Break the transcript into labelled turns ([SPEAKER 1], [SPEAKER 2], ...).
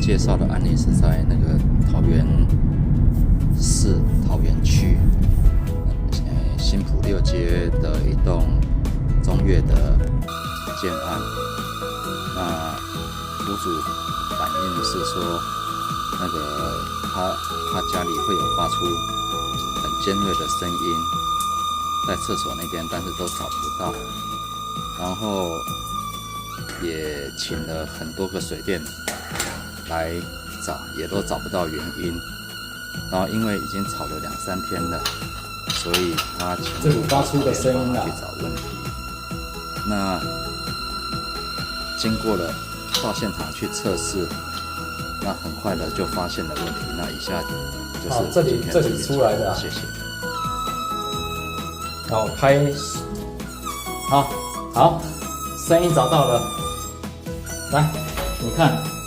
[SPEAKER 1] 介绍的案例是在那个桃园市桃园区，新埔6街的一栋中越的建案。那屋主反映是说，那个他家里会有发出很尖锐的声音，在厕所那边，但是都找不到。然后也请了很多个水电来找，也都找不到原因。然后因为已经吵了2-3天了，所以他请
[SPEAKER 2] 这里发出的声音
[SPEAKER 1] 去找问题。那经过了到现场去测试，那很快的就发现了问题。那以下就是
[SPEAKER 2] 这里出来的，
[SPEAKER 1] 谢谢。
[SPEAKER 2] 好，好，声音找到了，来，你看。